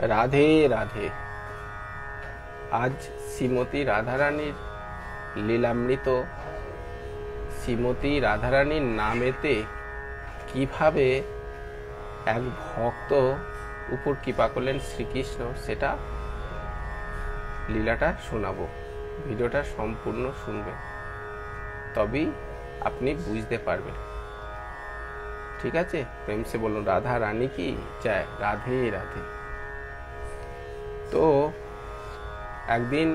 রাধে রাধে। আজ শ্রীমতী রাধারানীর লীলামৃত, শ্রীমতী রাধারানীর নামেতে কিভাবে এক ভক্ত উপর কৃপা করলেন শ্রীকৃষ্ণ, সেটা লীলাটা শোনাবো। ভিডিওটা সম্পূর্ণ শুনবেন, তবেই আপনি বুঝতে পারবেন। ঠিক আছে? প্রেম সে বলুন রাধা রানী কি জয়, রাধে রাধে। তো একদিন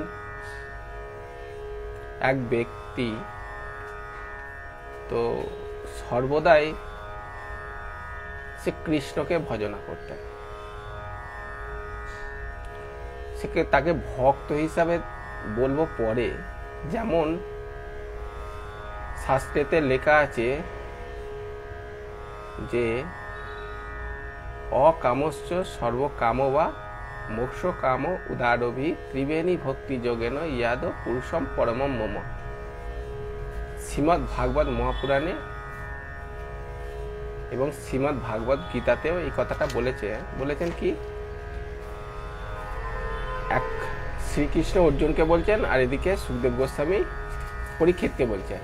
এক ব্যক্তি তো সর্বদাই সে কৃষ্ণকে ভজনা করতেন। সে তাকে ভক্ত হিসাবে বলবো পরে। যেমন শাস্ত্রেতে লেখা আছে যে অকামশ্চ সর্বকাম বা মোক্ষ কাম উদারভি ত্রিবেণী ভক্তি যোগেন ইয়াদ পুরুষম পরমম মম। শ্রীমদ্ ভাগবত মহাপুরাণে এবং শ্রীমদ্ ভাগবত গীতাতেও এই কথাটা বলেছেন কি, এক শ্রীকৃষ্ণ অর্জুনকে বলছেন, আর এদিকে সুখদেব গোস্বামী পরীক্ষিতকে বলছেন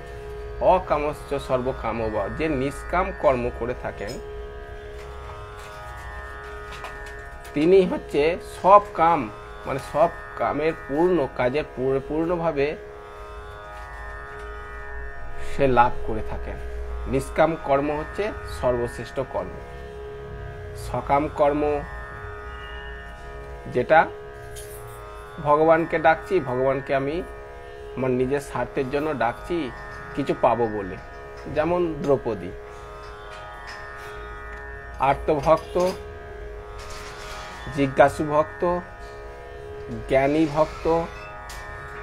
অকামশ্চ সর্বকাম বা, যে নিষ্কাম কর্ম করে থাকেন তিনি হচ্ছে সব কাম, মানে সব কামের পূর্ণ কাজের পূর্ণভাবে সে লাভ করে থাকেন। নিষ্কাম কর্ম হচ্ছে সর্বশ্রেষ্ঠ কর্ম। সকাম কর্ম যেটা ভগবানকে ডাকছি, ভগবানকে আমি আমার নিজের স্বার্থের জন্য ডাকছি কিছু পাবো বলে, যেমন দ্রৌপদী। আর্তভক্ত, জিজ্ঞাসু ভক্ত, জ্ঞানী ভক্ত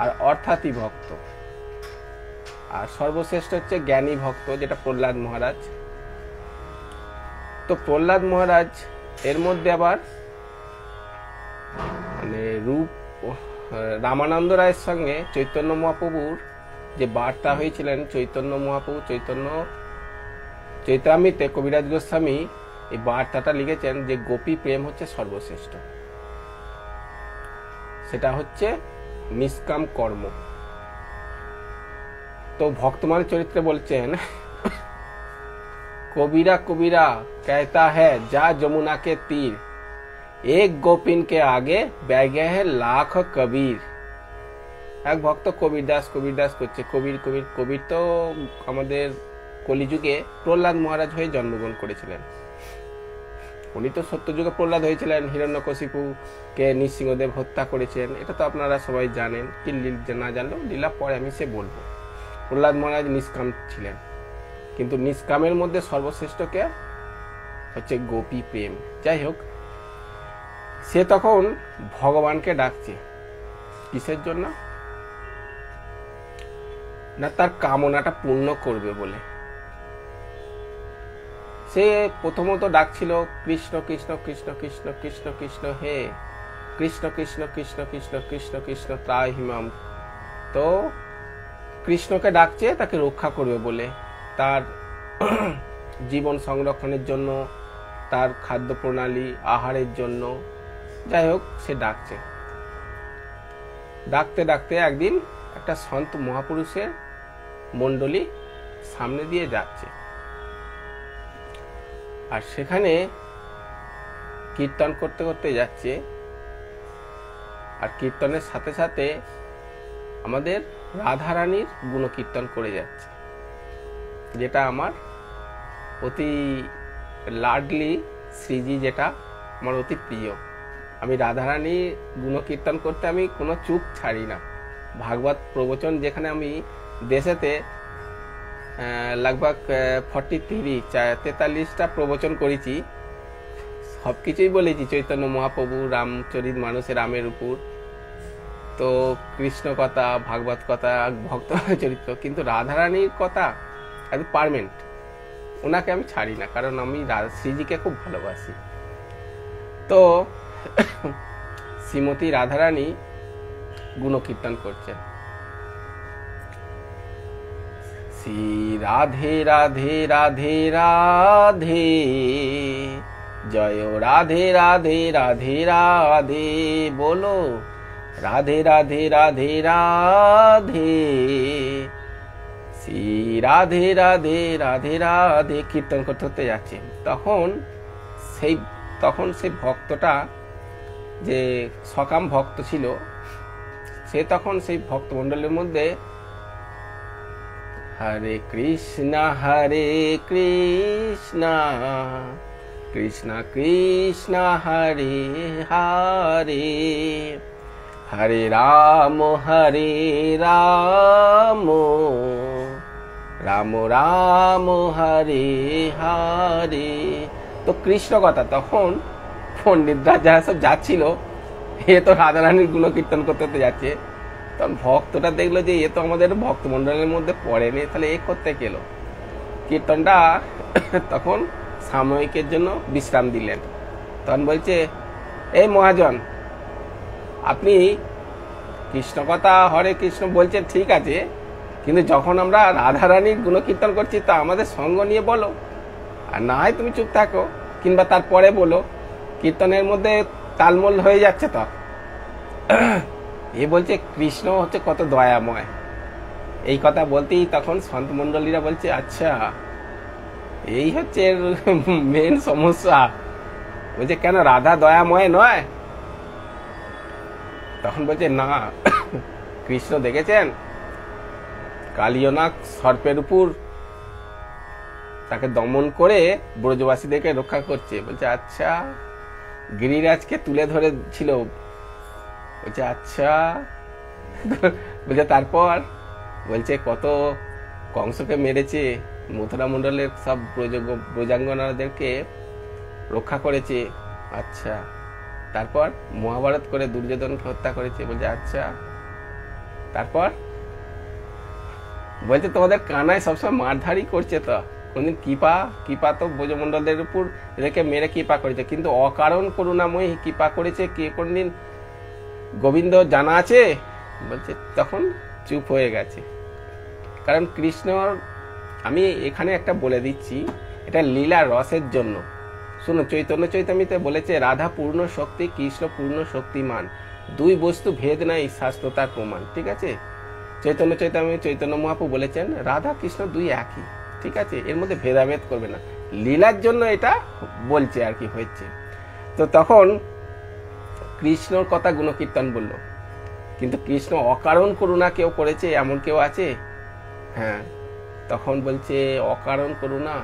আর অর্থাৎই ভক্ত। আর সর্বশ্রেষ্ঠ হচ্ছে জ্ঞানী ভক্ত, যেটা প্রহ্লাদ মহারাজ। তো প্রহ্লাদ মহারাজ এর মধ্যে আবার মানে রূপ রামানন্দ রায়ের সঙ্গে চৈতন্য মহাপ্রভুর যে বার্তা হয়েছিলেন, চৈতন্য মহাপ্রভু চৈতামৃতে কবিরাজ গোস্বামী এই বার্তাটা লিখেছেন যে গোপী প্রেম হচ্ছে সর্বশ্রেষ্ঠ। সেটা হচ্ছে নিষ্কাম কর্ম। তো ভক্তমানের চরিত্রে বলছেন কবিরা কবিরা कहता है जा যমুনা কে তীর, এক গোপিন কে আগে बैठ गए हैं लाख कबीर। এক ভক্ত কবির দাস করছে। কবির তো আমাদের কলিযুগে প্রহ্লাদ মহারাজ হয়ে জন্মগ্রহণ করেছিলেন। উনি তো সত্যযুগে প্রহ্লাদ হয়েছিলেন, হিরণ্যকশিপুকে নৃসিংহদেব হত্যা করেছেন। এটা তো আপনারা সবাই জানেন, কি না জানলেও লীলা পরে আমি সে বলবো। প্রহ্লাদ মহারাজ নিষ্কাম ছিলেন, কিন্তু নিষ্কামের মধ্যে সর্বশ্রেষ্ঠ কে হচ্ছে গোপী প্রেম। যাই হোক, সে তখন ভগবানকে ডাকছে কিসের জন্য না, তার কামনাটা পূর্ণ করবে বলে। সে প্রথমত ডাকছিল কৃষ্ণ কৃষ্ণ কৃষ্ণ কৃষ্ণ কৃষ্ণ কৃষ্ণ হে কৃষ্ণ কৃষ্ণ কৃষ্ণ কৃষ্ণ কৃষ্ণ কৃষ্ণ ত্রাহি হিমাম। তো কৃষ্ণকে ডাকছে তাকে রক্ষা করবে বলে, তার জীবন সংরক্ষণের জন্য, তার খাদ্য প্রণালী আহারের জন্য। যাই হোক, সে ডাকছে। ডাকতে ডাকতে একদিন একটা সন্ত মহাপুরুষের মণ্ডলী সামনে দিয়ে যাচ্ছে, আর সেখানে কীর্তন করতে করতে যাচ্ছে, আর কীর্তনের সাথে সাথে আমাদের রাধারানীর গুণকীর্তন করে যাচ্ছে, যেটা আমার অতি লাডলি শ্রীজি, যেটা আমার অতি প্রিয়। আমি রাধারানী গুণকীর্তন করতে আমি কোনো চুপ ছাড়ি না। ভাগবত প্রবচন যেখানে আমি দেশেতে लगभग 43-43টা প্রবচন করেছি, সব কিছুই বলেছি চৈতন্য মহাপ্রভু, রামচরিত মানুষের রামের উপর, তো কৃষ্ণ কথা, ভাগবত কথা, ভক্ত চরিত্র, কিন্তু রাধারানীর কথা একদম পারমানেন্ট। ওনাকে আমি ছাড়ি না, কারণ আমি শ্রীজিকে খুব ভালোবাসি। তো শ্রীমতী রাধারানী গুণকীর্তন করছেন। শ্রী রাধে রাধে রাধে রাধে জয় রাধে রাধে রাধে রাধে, বলো রাধে রাধে রাধে রাধে, শ্রী রাধে রাধে রাধে রাধে কীর্তন করতে করতে যাচ্ছে। তখন সেই ভক্তটা যে সকাম ভক্ত ছিল, সে তখন সেই ভক্তমণ্ডলের মধ্যে হরে কৃষ্ণ কৃষ্ণ কৃষ্ণ হরে হরে, হরে রাম রাম রাম হরে হরে। তো কৃষ্ণ কথা তখন পণ্ডিতরা যারা সব যাচ্ছিল, এ তো রাধারানীর গুণকীর্তন করতে যাচ্ছে, তখন ভক্তটা দেখলো যে এ তো আমাদের ভক্তমণ্ডলের মধ্যে পড়েনি, তাহলে এ করতে গেল কীর্তনটা। তখন সাময়িকের জন্য বিশ্রাম দিলেন। তখন বলছে, এই মহাজন, আপনি কৃষ্ণ কথা হরে কৃষ্ণ বলছেন ঠিক আছে, কিন্তু যখন আমরা রাধারানীর গুণকীর্তন করছি তা আমাদের সঙ্গ নিয়ে বলো, আর না হয় তুমি চুপ থাকো, কিংবা তারপরে বলো, কীর্তনের মধ্যে তালমোল হয়ে যাচ্ছে। তো এ বলছে কৃষ্ণ হচ্ছে কত দয়াময়। এই কথা বলতেই তখন সন্ত মণ্ডলীরা বলছে, আচ্ছা এই হচ্ছে মেন সমস্যা। বলছে কেন, রাধা দয়াময় নয়? তখন বলছে না, কৃষ্ণ দেখেছেন কালিয়নাগ সর্পের উপর তাকে দমন করে ব্রজবাসীদেরকে রক্ষা করছে। বলছে আচ্ছা, গিরিরাজকে তুলে ধরেছিল। বলছে আচ্ছা। বলছে তারপর? বলছে কত কংসকে মেরেছে, মথুরা মণ্ডলের সব ব্রজাঙ্গনাদেরকে রক্ষা করেছে। আচ্ছা, তারপর মহাভারত করে দুর্যোধনকে হত্যা করেছে। বলছে আচ্ছা, তারপর? বলছে তোমাদের কানায় সবসময় মারধারি করছে, তো কোনদিন কৃপা তো ব্রজমণ্ডলের উপর এদেরকে মেরে কৃপা করেছে, কিন্তু অকারণ করুণাময়ী কৃপা করেছে কে কোনদিন গোবিন্দ জানা আছে? বলছে তখন চুপ হয়ে গেছে। কারণ কৃষ্ণর, আমি এখানে একটা বলে দিচ্ছি, এটা লীলা রসের জন্য। শুনো, চৈতন্য চৈতামিতে বলেছে রাধা পূর্ণ শক্তি, কৃষ্ণ পূর্ণ শক্তিমান, দুই বস্তু ভেদ নাই, শাস্ত্র তার প্রমাণ। ঠিক আছে, চৈতন্য চৈতামি চৈতন্য মহাপ্রভু বলেছেন রাধা কৃষ্ণ দুই একই। ঠিক আছে, এর মধ্যে ভেদাভেদ করবে না, লীলার জন্য এটা বলছে আর কি হয়েছে। তো তখন কৃষ্ণর কথা গুণকীর্তন বলল, কিন্তু কৃষ্ণ অকারণ করুণা কেউ করেছে এমন কেউ আছে? হ্যাঁ, তখন বলছে অকারণ করুণা,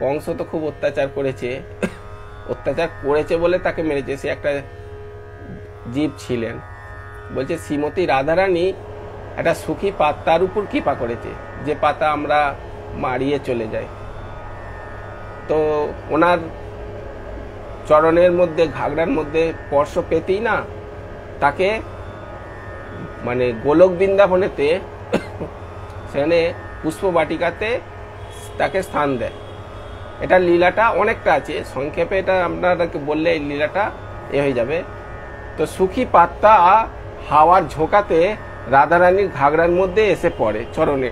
কংস তো খুব অত্যাচার করেছে, অত্যাচার করেছে বলে তাকে মেরেছে, সে একটা জীব ছিলেন। বলছে শ্রীমতী রাধারানী একটা সুখী পাতার উপর কৃপা করেছে, যে পাতা আমরা মারিয়ে চলে যাই। তো ওনার চরণের মধ্যে, ঘাগড়ার মধ্যে স্পর্শ পেতেই না তাকে মানে গোলক বৃন্দাবনেতে সেখানে পুষ্প বাটিকাতে তাকে স্থান দেয়। এটা লীলাটা অনেকটা আছে, সংক্ষেপে এটা আপনাদেরকে বললে এই লীলাটা হয়ে যাবে। তো সুখী পাত্তা হাওয়ার ঝোঁকাতে রাধারানীর ঘাগড়ার মধ্যে এসে পড়ে চরণে।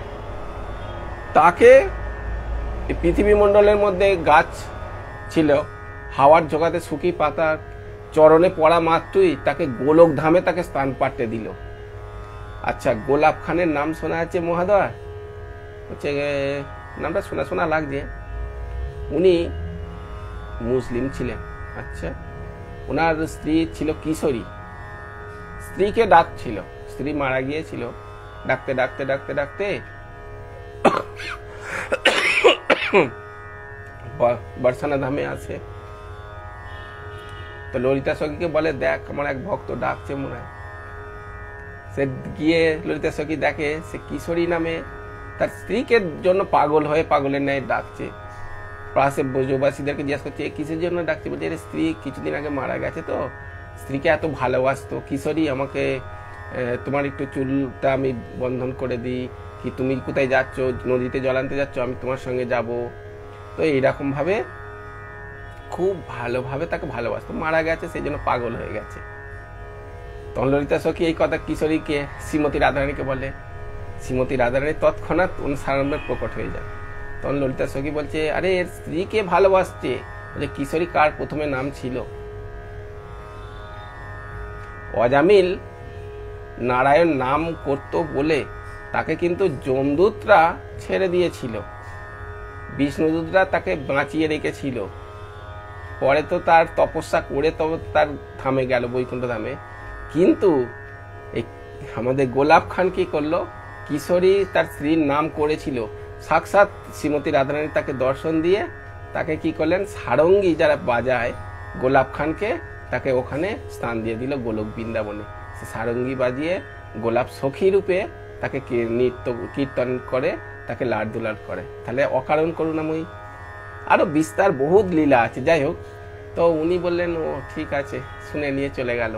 তাকে পৃথিবী মণ্ডলের মধ্যে গাছ ছিল, হাওয়ার ঝোঁকাতে সুখী পাতা চরণে পড়া মাত্রই তাকে গোলক ধামে তাকে স্থান পাঠতে দিল। আচ্ছা, গোলাপ খানের নাম শোনা আছে মহাদয়? হচ্ছে নামটা শোনা শোনা লাগছে। উনি মুসলিম ছিলেন। আচ্ছা, ওনার স্ত্রী ছিল কিশোরী, স্ত্রীকে ডাকছিল, স্ত্রী মারা গিয়েছিল, ডাকতে ডাকতে ডাকতে ডাকতে বর্ষানা ধামে আসে। তো ললিতা সখীকে বলে, দেখ আমার এক ভক্ত ডাকছে মনে হয়। সে গিয়ে ললিতা সখী দেখে সে কিশোরী নামে তার স্ত্রীকে জন্য পাগল হয়ে পাগলের ন্যায় ডাকছে। পাশে ব্রজবাসীদেরকে জিজ্ঞাসা করছে কিসের জন্য ডাকছে? বলছে এর স্ত্রী কিছুদিন আগে মারা গেছে, তো স্ত্রীকে এত ভালোবাসতো। কিশোরী, আমাকে তোমার একটু চুলটা আমি বন্ধন করে দিই, কি তুমি কোথায় যাচ্ছ, নদীতে জল আনতে যাচ্ছ, আমি তোমার সঙ্গে যাব। তো এইরকম ভাবে খুব ভালোভাবে তাকে ভালোবাসতো, মারা গেছে সেই জন্য পাগল হয়ে গেছে। তখন ললিতা সখী এই কথা কিশোরীকে শ্রীমতী রাধারানীকে বলে। শ্রীমতী রাধারানী তৎক্ষণাৎ অনুসারণে প্রকট হয়ে যায়। তখন ললিতা সখী বলছে, আরে এর স্ত্রীকে ভালোবাসছে, বলে কিশোরী কার প্রথমে নাম ছিল? অজামিল নারায়ণ নাম করত বলে তাকে কিন্তু যমদূতরা ছেড়ে দিয়েছিল, বিষ্ণুদূতরা তাকে বাঁচিয়ে রেখেছিল। পরে তো তার তপস্যা করে তবে তার থামে গেল, বৈকুণ্ঠ ধামে। কিন্তু এই আমাদের গোলাপ খান কি করলো, কিশোরী তার স্ত্রীর নাম করেছিল, সাক্ষাৎ শ্রীমতী রাধারানী তাকে দর্শন দিয়ে তাকে কি করলেন, সারঙ্গী যারা বাজায় গোলাপ খানকে, তাকে ওখানে স্থান দিয়ে দিল গোলক বৃন্দাবনে। সে সারঙ্গী বাজিয়ে গোলাপ সখী রূপে তাকে নৃত্য কীর্তন করে, তাকে লাড দুলাড করে। তাহলে অকারণ করুণাময়ী। আরো বিস্তার বহুত লীলা আছে। যাই হোক, তো উনি বললেন ও ঠিক আছে, শুনে নিয়ে চলে গেল।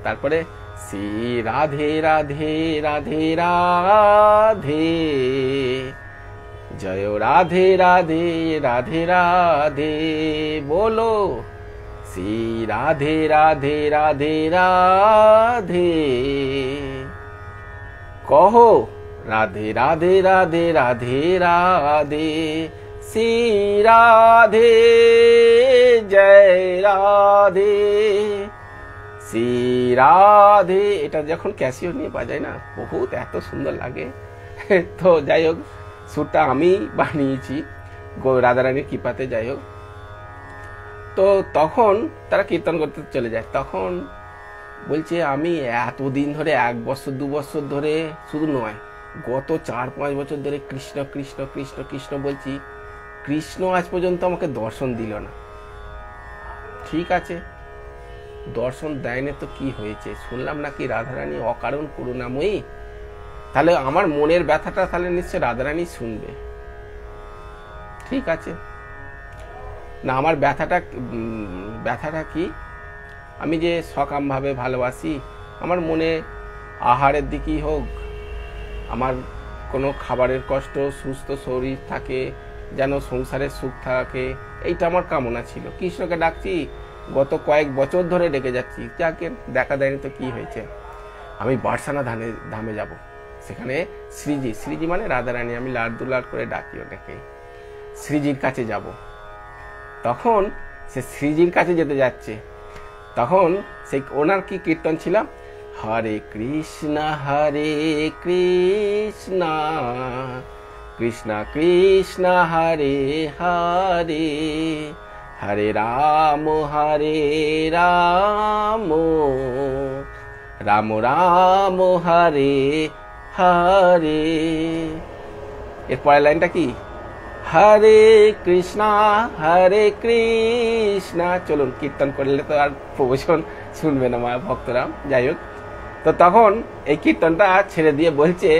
তারপরে শ্রী রাধে রাধে রাধে রাধে, জয় রাধে রাধে রাধে রাধে, বলো শ্রী রাধে রাধে রাধে রাধে, কहो রাধে রাধে রাধে রাধে রাধে, শ্রী রাধে জয় রাধে, শ্রী রাধে। এটা যখন ক্যাসিও নিয়ে বাজায় না, বহুত এত সুন্দর লাগে। তো যাই হোক, সুরটা আমি বানিয়েছি রাধারানীর কৃপাতে। যাই হোক, তো তখন তারা কীর্তন করতে চলে যায়। তখন বলছে আমি এতদিন ধরে, 1 বছর 2 বছর ধরে শুধু নয়, গত 4-5 বছর ধরে কৃষ্ণ কৃষ্ণ কৃষ্ণ কৃষ্ণ বলছি, কৃষ্ণ আজ পর্যন্ত আমাকে দর্শন দিল না। ঠিক আছে, দর্শন দেয়নি তো কি হয়েছে, শুনলাম নাকি রাধারানী অকারণ করুণাময়ী, তাহলে আমার মনের ব্যথাটা তাহলে নিশ্চয় রাধারানী শুনবে। ঠিক আছে না, আমার ব্যথাটা কি, আমি যে সকামভাবে ভালোবাসি, আমার মনে আহারের দিকেই হোক, আমার কোনো খাবারের কষ্ট, সুস্থ শরীর থাকে, যেন সংসারের সুখ থাকে, এইটা আমার কামনা ছিল। কৃষ্ণকে ডাকছি, গত কয়েক বছর ধরে ডেকে যাচ্ছি, যাকে দেখা দেয়নি তো কি হয়েছে। আমি বারসানা ধামে যাব, সেখানে শ্রীজি মানে রাধারানী, আমি লাড দুলাড করে ডাকি ওনাকে, শ্রীজির কাছে যাব। তখন সে শ্রীজির কাছে যেতে যাচ্ছে, তখন সেই ওনার কি কীর্তন ছিল, হরে কৃষ্ণ কৃষ্ণ কৃষ্ণ হরে হরে, হরে রাম রাম রাম হরে হরে। এর পরের লাইনটা কি, হরে কৃষ্ণ কৃষ্ণ। চলুন, কীর্তন করলে তো আর প্রবচন শুনবে না মা ভক্তরা। যাই হোক, তো তখন এই কীর্তনটা ছেড়ে দিয়ে বলছে,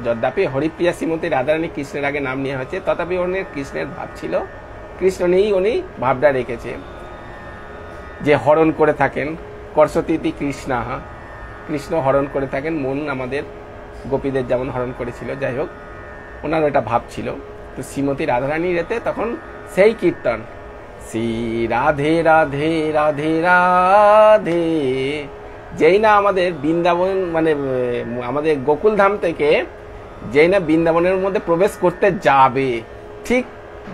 যদ্যাপি হরিপ্রিয়া শ্রীমতী রাধারানী কৃষ্ণের আগে নাম নেওয়া হয়েছে, তথাপি উনি কৃষ্ণের ভাব ছিল, কৃষ্ণ নিয়েই উনি ভাবটা রেখেছে, যে হরণ করে থাকেন, কর্ষতীতি কৃষ্ণা, কৃষ্ণ হরণ করে থাকেন মন আমাদের গোপীদের যেমন হরণ করেছিল। যাই হোক, ওনার ওটা ভাব ছিল। তো শ্রীমতী রাধারানী রেতে তখন সেই কীর্তন, শ্রী রাধে রাধে রাধে রাধে, যেই না আমাদের বৃন্দাবন মানে আমাদের গোকুল ধাম থেকে যেই না বৃন্দাবনের মধ্যে প্রবেশ করতে যাবে, ঠিক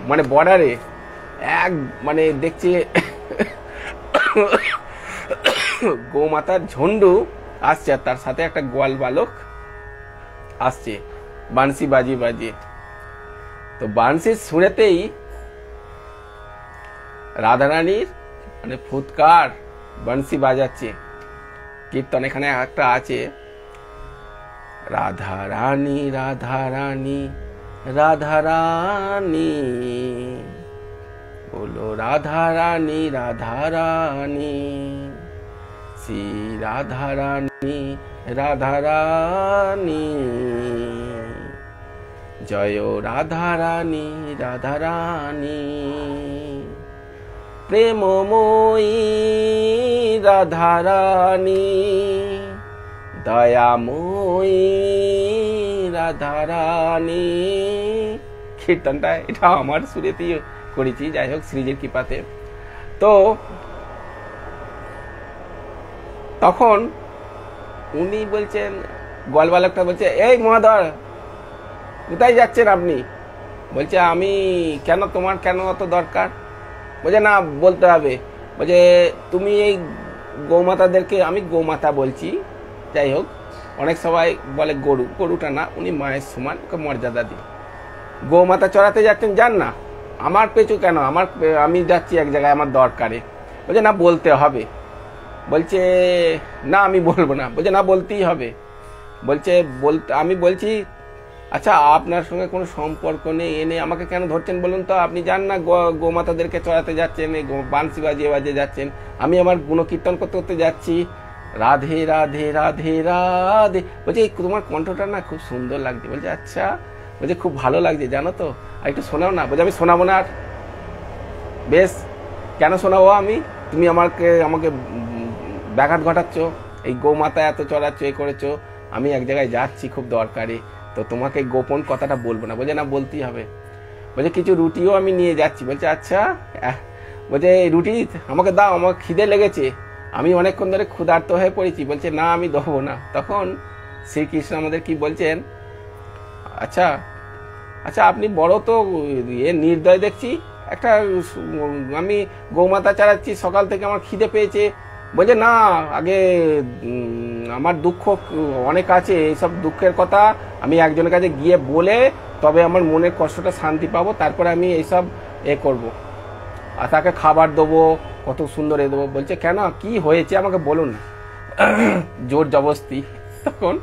মানে বর্ডারে এক মানে দেখছি গোমাতার ঝন্ডু আসছে, আর তার সাথে একটা গোয়াল বালক আসছে বাঁশি বাজিয়ে। তো বাঁশি শুনেতেই রাধারানীর মানে ফুৎকার, বাঁশি বাজাচ্ছে। কীর্তন এখানে একটা আছে, রাধারানী রাধারানী রাধারানী, বলো রাধারানী রাধারানী, শ্রী রাধারানী রাধারানী, জয় রাধারানী রাধারানী, প্রেমময়ী রাধারানী, দয়াময়ী রাধারানী। কীর্তনটা এটা আমার সুরেতেই করেছি, যাই হোক শ্রীজির কৃপাতে। তো তখন উনি বলছেন, গোয়াল বালকটা বলছে, এই মহাদয় কোথায় যাচ্ছেন আপনি? বলছে আমি কেন, তোমার কেন অত দরকার? বলছে না, বলতে হবে। বলছে তুমি এই গৌমাতাদেরকে, আমি গৌমাতা বলছি, যাই হোক, অনেক সবাই বলে গরু, গরুটা না, উনি মায়ের সমান, ওকে মর্যাদা দিই। গৌমাতা চড়াতে যাচ্ছেন, যান না, আমার পেছু কেন, আমি যাচ্ছি এক জায়গায় আমার দরকারে। বলছে না, বলতে হবে। বলছে না, আমি বলবো না। বলছে না, বলতেই হবে। বলছে আমি বলছি আচ্ছা আপনার সঙ্গে কোনো সম্পর্ক নেই, এনে আমাকে কেন ধরছেন বলুন তো? আপনি যান না, গোমাতাদেরকে চড়াতে যাচ্ছেন, বাঁশি বাজিয়ে বাজিয়ে যাচ্ছেন, আমি আমার গুণকীর্তন করতে করতে যাচ্ছি, রাধে রাধে রাধে রাধে। বলছে তোমার কণ্ঠটা না খুব সুন্দর লাগছে। বলছে আচ্ছা। বলছে খুব ভালো লাগছে জানো তো, আর একটু শোনাও না। বলছে আমি শোনাবো না। আর বেশ, কেন শোনাবো আমি? তুমি আমাকে ব্যাঘাত ঘটাচ্ছ, এই গৌমাতা এত চড়াচ্ছ, এ করেছো, আমি এক জায়গায় যাচ্ছি খুব দরকারি, তো তোমাকে গোপন কথাটা বলবো না। বলছে না, বলতেই হবে। বলছে কিছু রুটিও আমি নিয়ে যাচ্ছি। বলছে আচ্ছা। বলছে এই রুটি আমাকে দাও, আমার খিদে লেগেছে, আমি অনেকক্ষণ ধরে ক্ষুধার্ত হয়ে পড়েছি। বলছে না, আমি দেবো না। তখন শ্রীকৃষ্ণ আমাদের কি বলছেন, আচ্ছা আচ্ছা আপনি বড় তো নির্দয় দেখছি, একটা আমি গৌমাতা চালাচ্ছি, সকাল থেকে আমার খিদে পেয়েছে। বলছে না, আগে আমার দুঃখ অনেক আছে, এইসব দুঃখের কথা আমি একজনের কাছে গিয়ে বলে তবে আমার মনের কষ্টটা শান্তি পাবো, তারপরে আমি এইসব করব, আর তাকে খাবার দেবো, কত সুন্দর দেবো। বলছে কেন, কি হয়েছে আমাকে বলুন। জোর জবস্তি। তখন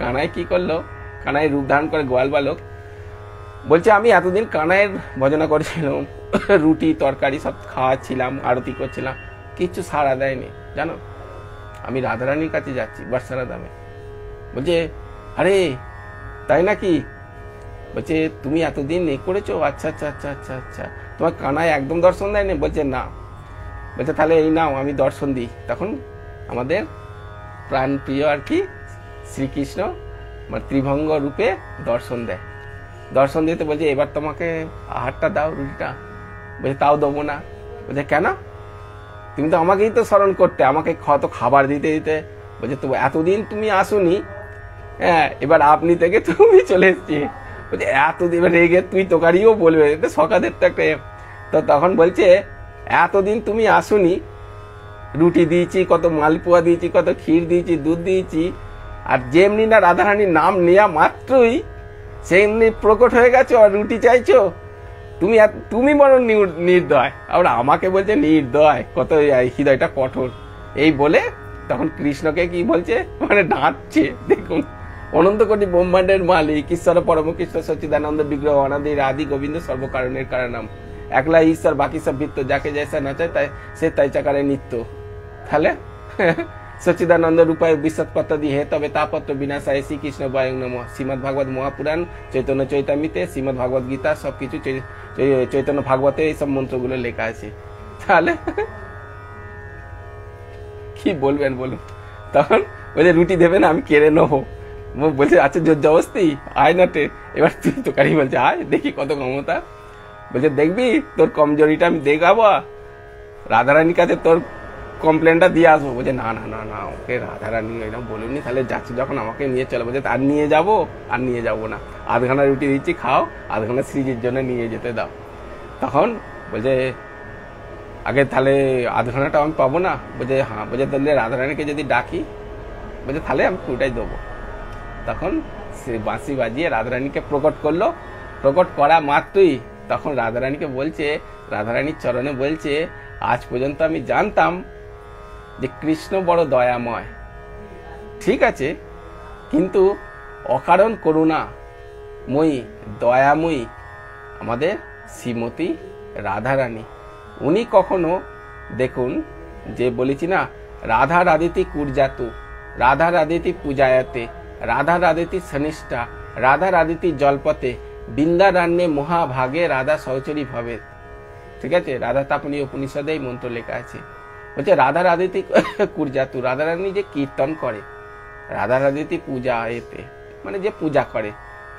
কানাই কি করলো, কানাই রূপ ধারণ করে গোয়াল বালক। বলছে আমি এতদিন কানাইয়ের ভজনা করেছিলাম, রুটি তরকারি সব খাওয়াচ্ছিলাম, আরতি করছিলাম, কিচ্ছু সাড়া দেয়নি জানো। আমি রাধারানীর কাছে যাচ্ছি বার্সারা দামে। বলছে আরে তাই নাকি? বলছে তুমি এতদিন করেছো, আচ্ছা আচ্ছা আচ্ছা আচ্ছা আচ্ছা, তোমার কানাই একদম দর্শন দেয়নি? বলছে না। বলছে তাহলে এই নাও, আমি দর্শন দিই। তখন আমাদের প্রাণপ্রিয় আর কি শ্রীকৃষ্ণ ত্রিভঙ্গ রূপে দর্শন দেয়। দর্শন দিতে বলছে এবার তোমাকে আহারটা দাও, রুটিটা। বলছে তাও দেবো না। বলছে কেন? তুমি তো আমাকেই তো স্মরণ করতে, আমাকে তো খাবার দিতে দিতে। বলছে তো এতদিন তুমি আসুনি, হ্যাঁ, এবার আপনি থেকে তুমি চলে এসছি। বলছে এতদিন রেগে তুই তোকারিও বলবে, সকালের তো একটা। তো তখন বলছে এতদিন তুমি আসুনি, রুটি দিয়েছি, কত মালপোয়া দিয়েছি, কত ক্ষীর দিয়েছি, দুধ দিয়েছি, আর যেমনি না রাধারানীর নাম নেওয়া মাত্রই সেমনি প্রকট হয়ে গেছো আর রুটি চাইছো। তুমি বড় নির্দয়, আবার আমাকে বলছে নির্দয়, কত হৃদয়টা কঠোর। এই বলে তখন কৃষ্ণকে কি বলছে, মানে ডাঁটছে। দেখুন, অনন্ত কোটি ব্রহ্মাণ্ডের মালিক ঈশ্বর পরম কৃষ্ণ সচ্চিদানন্দ বিগ্রহ অনাদির আদি গোবিন্দ সর্বকারণের কারণম, একলা ঈশ্বর বাকি সব বৃত্ত, যাকে জয়সা না চায় তাই সে তাই চাকারে নিত্য। তাহলে সচ্চিদানন্দ রূপায় বিশ্বৎপত্র দিয়ে তবে তাপত্র বিনাশায় শ্রীকৃষ্ণ বয়ং নম। শ্রীমদ ভাগবত মহাপুরাণ, চৈতন্য চৈতামিতে, শ্রীমদ ভাগবত গীতা, সবকিছু চৈতন্য ভাগবতে এইসব মন্ত্রগুলো লেখা আছে। তাহলে কি বলবেন বলুন? তখন বলছে রুটি দেবে না, আমি কেড়ে নেবো। বলছে আচ্ছা জোর জবস্তি, আয় নাটে। এবার তুই তোকারি বলছে আয় দেখি কত ক্ষমতা। বলছে দেখবি তোর কমজোরিটা আমি দেখাবো, রাধারানীর কাছে তোর কমপ্লেনটা দিয়ে আসবো। বলছে না না না না, ওকে রাধারানী এরকম বলুনি, তাহলে যাচ্ছি যখন আমাকে নিয়ে চলে। বলছে আর নিয়ে যাবো? আর নিয়ে যাবো না, আধখানা রুটি দিচ্ছি খাও, আধখানা শ্রীজির জন্য নিয়ে যেতে দাও। তখন বলছে আগে তাহলে আধখানাটা আমি পাবো না? বলছে হ্যাঁ। বলছে তাহলে রাধারানীকে যদি ডাকি? বলছে তাহলে আমি পুরোটাই দেবো। তখন সে বাঁশি বাজিয়ে রাধারানীকে প্রকট করলো। প্রকট করা মাত্রই তখন রাধারানীকে বলছে, রাধারানীর চরণে বলছে আজ পর্যন্ত আমি জানতাম যে কৃষ্ণ বড় দয়াময়, ঠিক আছে, কিন্তু অকারণ করুণাময়ী দয়াময়ী আমাদের শ্রীমতী রাধারানী, উনি কখনো দেখুন যে বলেছি না, রাধা রাধিতি কুরজাতু, রাধা রাধিতি পূজায়তে, রাধা রাধিতি সনিষ্ঠা, রাধা রাধিতি জলপতে, বৃন্দারণ্যে মহাভাগে রাধা সহচরী ভবে। ঠিক আছে, রাধা তাপনী উপনিষদে এই মন্ত্র লেখা আছে। বলছে রাধা রাধিতি কুরজাতু, রাধারানী যে কীর্তন করে, রাধা রাধিতি পূজা এতে, মানে যে পূজা করে,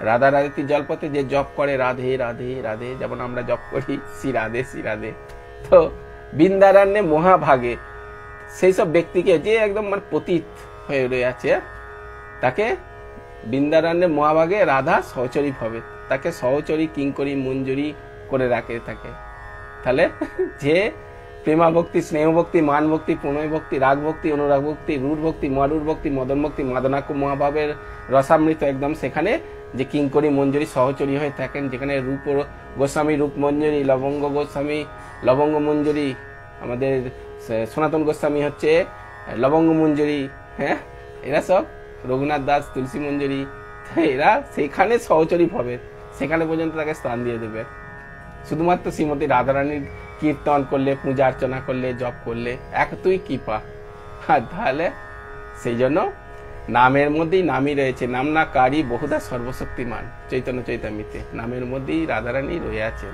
রাধা রাধিতি জলপথে যে জপ করে রাধে রাধে রাধে, যেমন আমরা জপ করি শ্রী রাধে শ্রী রাধে। তো বৃন্দারণ্যে মহাভাগে সেই সব ব্যক্তিকে যে একদম মানে পতিত হয়ে রয়ে আছে, তাকে বৃন্দারণ্যে মহাভাগে রাধা সহচরী ভবে। তাকে সহচরী কিঙ্করী মঞ্জুরি করে রাখে থাকে। তাহলে যে প্রেমা ভক্তি, স্নেহ ভক্তি, মান ভক্তি, প্রণয় ভক্তি, রাগ ভক্তি, অনুরাগ ভক্তি, রূঢ় ভক্তি, মরুর ভক্তি, মদন ভক্তি, মাদনাক্য মহাভাবের রসামৃত একদম, সেখানে যে কিঙ্করী মঞ্জুরি সহচরী হয়ে থাকেন, যেখানে রূপ গোস্বামী রূপ মঞ্জুরি, লবঙ্গ গোস্বামী লবঙ্গ মঞ্জুরি, আমাদের সনাতন গোস্বামী হচ্ছে লবঙ্গ মঞ্জুরি, হ্যাঁ, এরা সব রঘুনাথ দাস তুলসী মঞ্জুরি, এরা সেখানে সহচরী হবে, সেখানে পর্যন্ত তাকে স্থান দিয়ে দেবে। শুধুমাত্র শ্রীমতী রাধারানীর কীর্তন করলে, পূজা অর্চনা করলে, জপ করলে এতই কৃপা। আর তাহলে সেই জন্য নামের মধ্যেই নামই রয়েছে, নাম না কারি বহুদা সর্বশক্তিমান, চৈতন্য চৈতামৃতে নামের মধ্যেই রাধারানী রয়ে আছেন।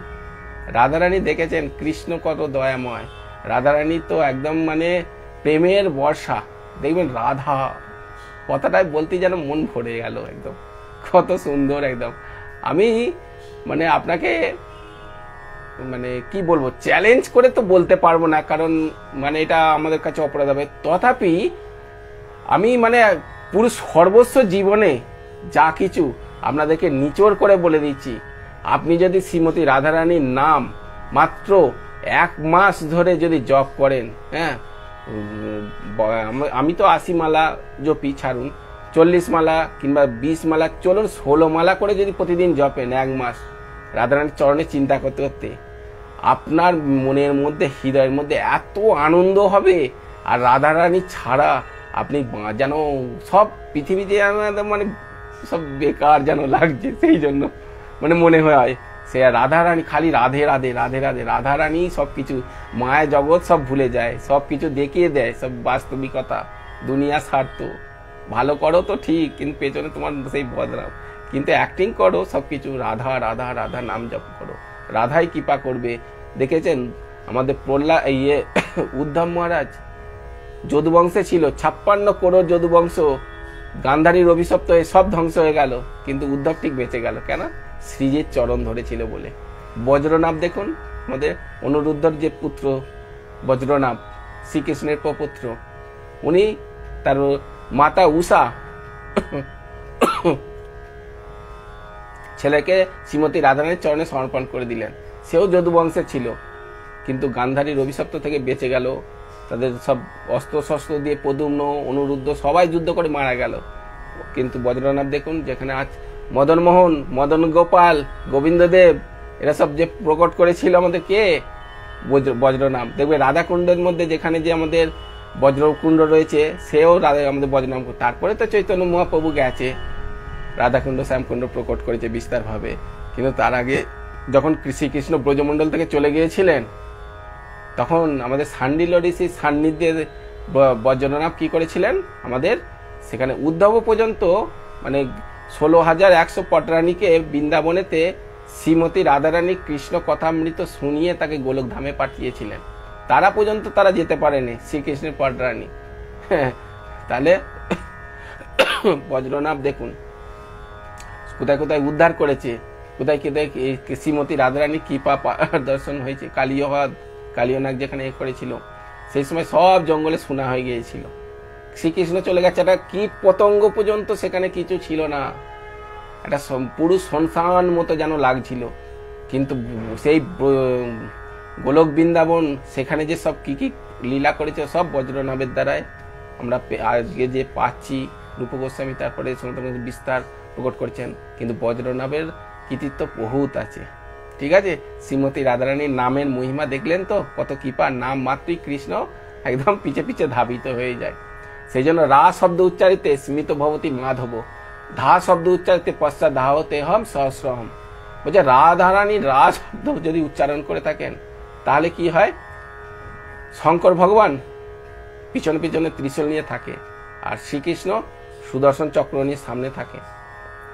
রাধারানী দেখেছেন কৃষ্ণ কত দয়াময়, রাধারানী তো একদম মানে প্রেমের বর্ষা। দেখবেন রাধা কথাটাই বলতে যেন মন ভরে গেল, একদম কত সুন্দর একদম। আমি মানে আপনাকে মানে কি বলবো, চ্যালেঞ্জ করে তো বলতে পারবো না, কারণ মানে এটা আমাদের কাছে অপরাধ হবে। তথাপি আমি মানে পুরো সর্বস্ব জীবনে যা কিছু আপনাদেরকে নিচড় করে বলে দিচ্ছি। আপনি যদি শ্রীমতী রাধারানীর নাম মাত্র 1 মাস ধরে যদি জপ করেন, হ্যাঁ, আমি তো 80 মালা জপি, ছাড়ুন 40 মালা কিংবা 20 মালা, চলুন 16 মালা করে যদি প্রতিদিন জপেন 1 মাস রাধারানীর চরণে চিন্তা করতে করতে, আপনার মনের মধ্যে, হৃদয়ের মধ্যে এত আনন্দ হবে। আর রাধারানী ছাড়া আপনি যেন সব পৃথিবীতে মানে সব বেকার যেন লাগছে, সেই জন্য মানে মনে হয় সে রাধারানী, খালি রাধে রাধে রাধে রাধে, রাধারানী সব কিছু, মায়া জগৎ সব ভুলে যায়, সব কিছু দেখিয়ে দেয়, সব বাস্তবিকতা, দুনিয়া স্বার্থ। ভালো করো তো ঠিক, কিন্তু পেছনে তোমার সেই বদনাম, কিন্তু অ্যাক্টিং করো সব কিছু রাধা রাধা রাধা, নাম জপ করো, রাধাই কৃপা করবে। দেখেছেন আমাদের উদ্ধব মহারাজ যদুবংশে ছিল, 56 করোড় যদুবংশ গান্ধারীর অভিশপ্ত হয়ে সব ধ্বংস হয়ে গেল, কিন্তু উদ্ধব ঠিক বেঁচে গেল কেন? শ্রীজির চরণ ধরেছিল বলে। বজ্রনাভ দেখুন, আমাদের অনিরুদ্ধর যে পুত্র বজ্রনাভ, শ্রীকৃষ্ণের প্রপুত্র, উনি তার মাতা উষা ছেলেকে শ্রীমতী রাধারানীর চরণে সমর্পণ করে দিলেন। সেও যদুবংশে ছিল, কিন্তু গান্ধারীর অভিশপ্ত থেকে বেঁচে গেল। তাদের সব অস্ত্র শস্ত্র দিয়ে প্রদ্যুম্ন, অনিরুদ্ধ সবাই যুদ্ধ করে মারা গেল, কিন্তু বজ্রনাভ দেখুন, যেখানে আজ মদনমোহন, মদন গোপাল, গোবিন্দদেব, এরা সব যে প্রকট করেছিল আমাদের কে? বজ্রনাভ। দেখবে রাধাকুণ্ডের মধ্যে যেখানে যে আমাদের বজ্রকুণ্ড রয়েছে, সেও আমাদের বজ্রনাভ। তারপরে তো চৈতন্য মহাপ্রভু গেছে, রাধাকুণ্ড শ্যামকুণ্ড প্রকট করেছে বিস্তারভাবে, কিন্তু তার আগে যখন শ্রীকৃষ্ণ ব্রজমণ্ডল থেকে চলে গিয়েছিলেন, তখন আমাদের সান্ডিল ঋষির সান্নিধ্যে বজ্রনাভ কি করেছিলেন, আমাদের সেখানে উদ্ধব পর্যন্ত মানে 16,100 পটরানীকে বৃন্দাবনেতে শ্রীমতী রাধারানী কৃষ্ণ কথামৃত শুনিয়ে তাকে গোলকধামে পাঠিয়েছিলেন। তারা পর্যন্ত তারা যেতে পারেনি, শ্রীকৃষ্ণের পটরানী। তাহলে বজ্রনাভ দেখুন কোথায় কোথায় উদ্ধার করেছে, কোথায় কোথায় শ্রীমতী রাধারানী কৃপা দর্শন হয়েছে। কালিয়নাগ যেখানে করেছিল, সেই সময় সব জঙ্গলে শোনা হয়ে গিয়েছিল। শ্রীকৃষ্ণ চলে গেছে, একটা কীট পতঙ্গ পর্যন্ত সেখানে কিছু ছিল না, একটা পুরো সংসান মতো যেন লাগছিল। কিন্তু সেই গোলক বৃন্দাবন, সেখানে যে সব কি কি লীলা করেছে, সব বজ্রনাভের দ্বারাই আমরা আজকে যে পাচ্ছি। রূপ গোস্বামী তারপরে সনাতন বিস্তার প্রকট করছেন, কিন্তু বজ্রনাভের কৃতিত্ব বহুত আছে। ঠিক আছে, শ্রীমতী রাধারানীর নামের মহিমা দেখলেন তো, কত কৃপা। নাম মাত্রই কৃষ্ণ একদম পিছে পিছে ধাবিত হয়ে যায়। সেই জন্য রা শব্দ উচ্চারিতে স্মিত ভবতী মাধব, ধা শব্দ উচ্চারিতে পশ্চাৎ ধাহতে হম সহস্রহম। বলছে রাধারানী রা শব্দ যদি উচ্চারণ করে থাকেন, তাহলে কি হয়? শঙ্কর ভগবান পিছনে পিছনে ত্রিশূল নিয়ে থাকে, আর শ্রীকৃষ্ণ সুদর্শন চক্র নিয়ে সামনে থাকে,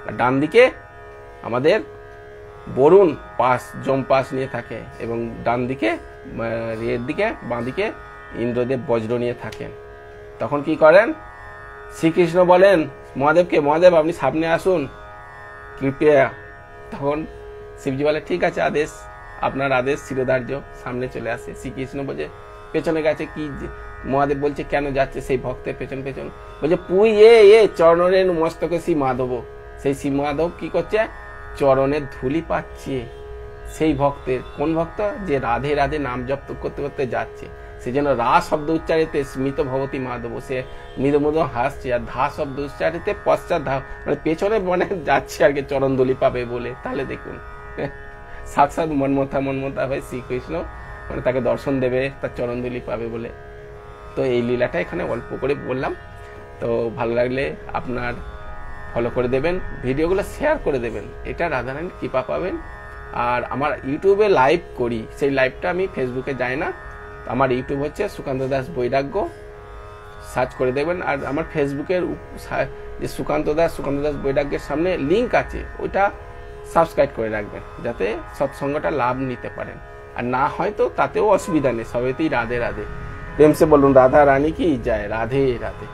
আর ডান দিকে আমাদের বরুণ যমপাস নিয়ে থাকে, এবং ডান দিকে এর দিকে বাঁ দিকে ইন্দ্রদেব বজ্র নিয়ে থাকেন। তখন কি করেন? শ্রীকৃষ্ণ বলেন মহাদেবকে, মহাদেব আপনি সামনে আসুন কৃপয়া। তখন শিবজি বলে ঠিক আছে, আদেশ, আপনার আদেশ শিরোধার্য। সামনে চলে আসে। শ্রীকৃষ্ণ বলছে পেছনে গেছে কি? মহাদেব বলছে কেন যাচ্ছে সেই ভক্তের পেছন পেছন? বলছে পুই এ চরণরেণু মস্তকে শ্রী মাধব। সেই শ্রী মাধব কি করছে? চরণের ধুলি পাচ্ছে সেই ভক্তের, কোন ভক্ত? যে রাধে রাধে নাম জপ করতে করতে যাচ্ছে, সে যেন রা শব্দ উচ্চারিতে স্মিত ভবতী মাধব, সে মৃদু মৃদু হাসছে, আর ধা শব্দ উচ্চারিতে পশ্চাৎ ধা, মানে পেছনে মনে যাচ্ছে আর কি চরণ ধুলি পাবে বলে। তাহলে দেখুন সাক্ষাৎ মনমথা হয়ে শ্রীকৃষ্ণ মানে তাকে দর্শন দেবে, তার চরণ ধুলি পাবে বলে। তো এই লীলাটা এখানে অল্প করে বললাম। তো ভালো লাগলে আপনার ফলো করে দেবেন, ভিডিওগুলো শেয়ার করে দেবেন, এটা রাধারানীর কৃপা পাবেন। আর আমার ইউটিউবে লাইভ করি, সেই লাইভটা আমি ফেসবুকে যাই না। আমার ইউটিউব হচ্ছে সুকান্ত দাস বৈরাগ্য, সার্চ করে দেবেন। আর আমার ফেসবুকের যে সুকান্ত দাস বৈরাগ্যের সামনে লিঙ্ক আছে, ওইটা সাবস্ক্রাইব করে রাখবেন, যাতে সৎসঙ্গটা লাভ নিতে পারেন। আর না হয়তো তাতেও অসুবিধা নেই, সবেতেই রাধে রাধে। প্রেম সে বলুন রাধা রানী কি যায়, রাধে রাধে।